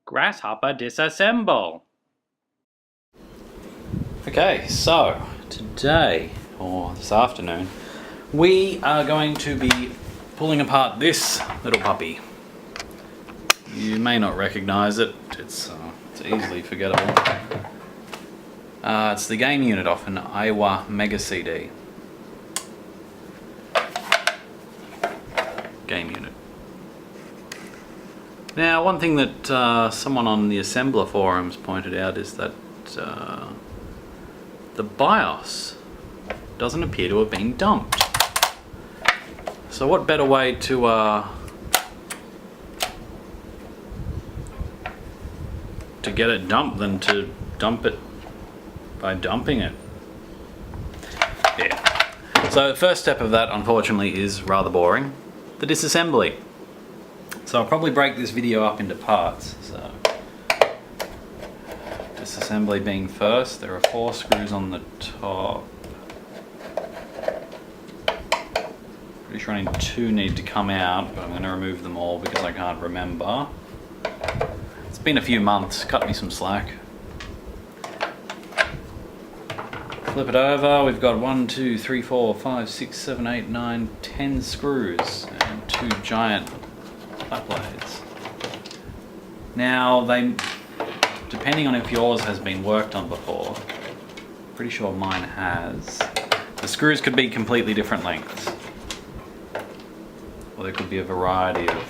Grasshopper disassemble. Okay, so today, or this afternoon, we are going to be pulling apart this little puppy. You may not recognize it, it's easily forgettable. It's the game unit off an Aiwa Mega CD. Game unit. Now, one thing that someone on the assembler forums pointed out is that the BIOS doesn't appear to have been dumped. So what better way to get it dumped than to dump it by dumping it? Yeah. So the first step of that, unfortunately, is rather boring. The disassembly. So I'll probably break this video up into parts. So disassembly being first, there are 4 screws on the top. Pretty sure only 2 need to come out, but I'm going to remove them all because I can't remember. It's been a few months, cut me some slack. Flip it over, we've got 1, 2, 3, 4, 5, 6, 7, 8, 9, 10 screws and 2 giant flat blades. Now, depending on if yours has been worked on before, pretty sure mine has, the screws could be completely different lengths. Or there could be a variety of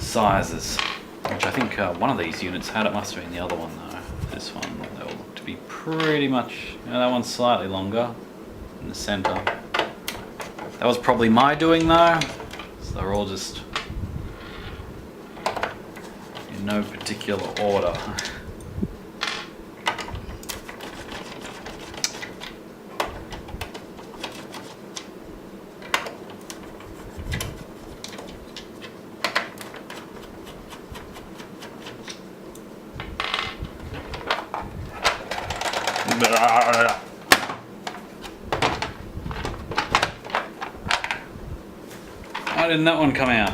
sizes, which I think one of these units had. It must have been the other one though. This one, they will look to be pretty much, that one's slightly longer in the center. That was probably my doing though. So they're all just in no particular order. Why didn't that one come out?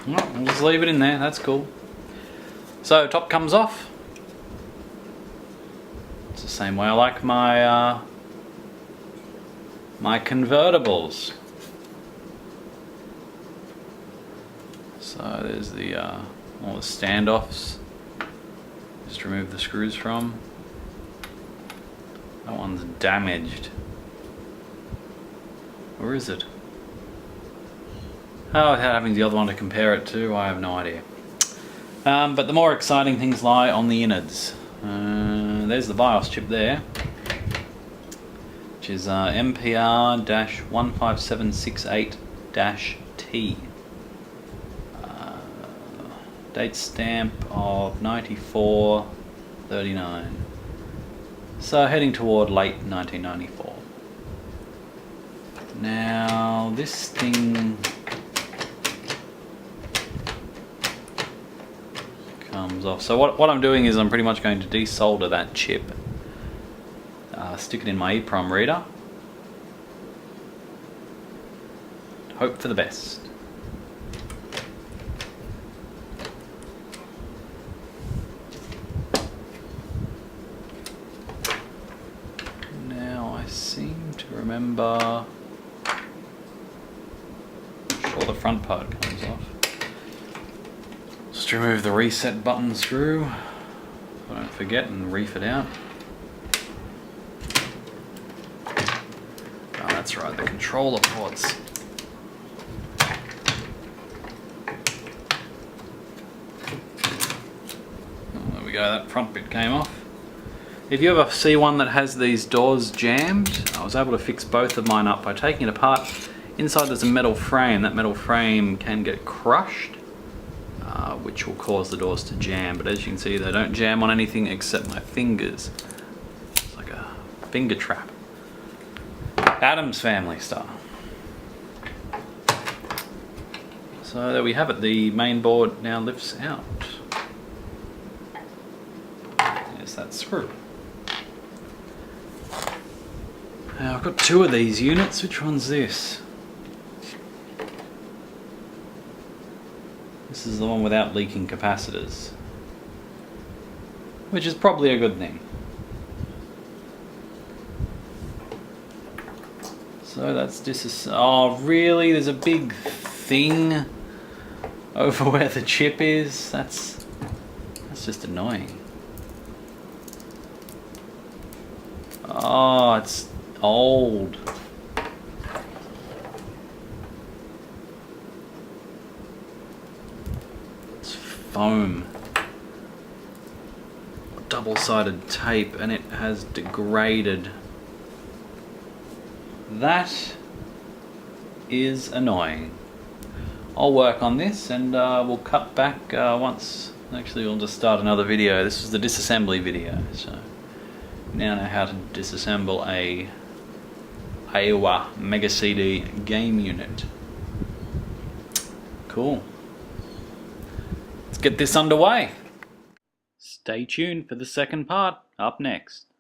Well, I'll just leave it in there, that's cool. So top comes off. It's the same way I like my my convertibles. So there's the all the standoffs. Just remove the screws from. That one's damaged. Or is it? Oh, without having the other one to compare it to, I have no idea. But the more exciting things lie on the innards. There's the BIOS chip there, which is MPR-15768-T. Date stamp of 94/39. So heading toward late 1994. Now this thing comes off. So what I'm doing is I'm pretty much going to desolder that chip. Stick it in my EEPROM reader. Hope for the best. Remember, sure the front part comes off. Just remove the reset button screw, so I don't forget, and reef it out. Oh, that's right, the controller ports. Oh, there we go, that front bit came off. If you ever see one that has these doors jammed, I was able to fix both of mine up by taking it apart. Inside there's a metal frame. That metal frame can get crushed, which will cause the doors to jam. But as you can see, they don't jam on anything except my fingers. It's like a finger trap. Addams Family style. So there we have it. The main board now lifts out. fix that screw. Now I've got two of these units. Which one's this? This is the one without leaking capacitors, which is probably a good thing. So that's oh really? There's a big thing over where the chip is? That's just annoying. Oh, it's old. It's foam. Double-sided tape, and it has degraded. That is annoying. I'll work on this and we'll cut back once. Actually, we'll just start another video. This was the disassembly video, so now know how to disassemble a Aiwa Mega CD game unit. Cool. Let's get this underway. Stay tuned for the second part up next.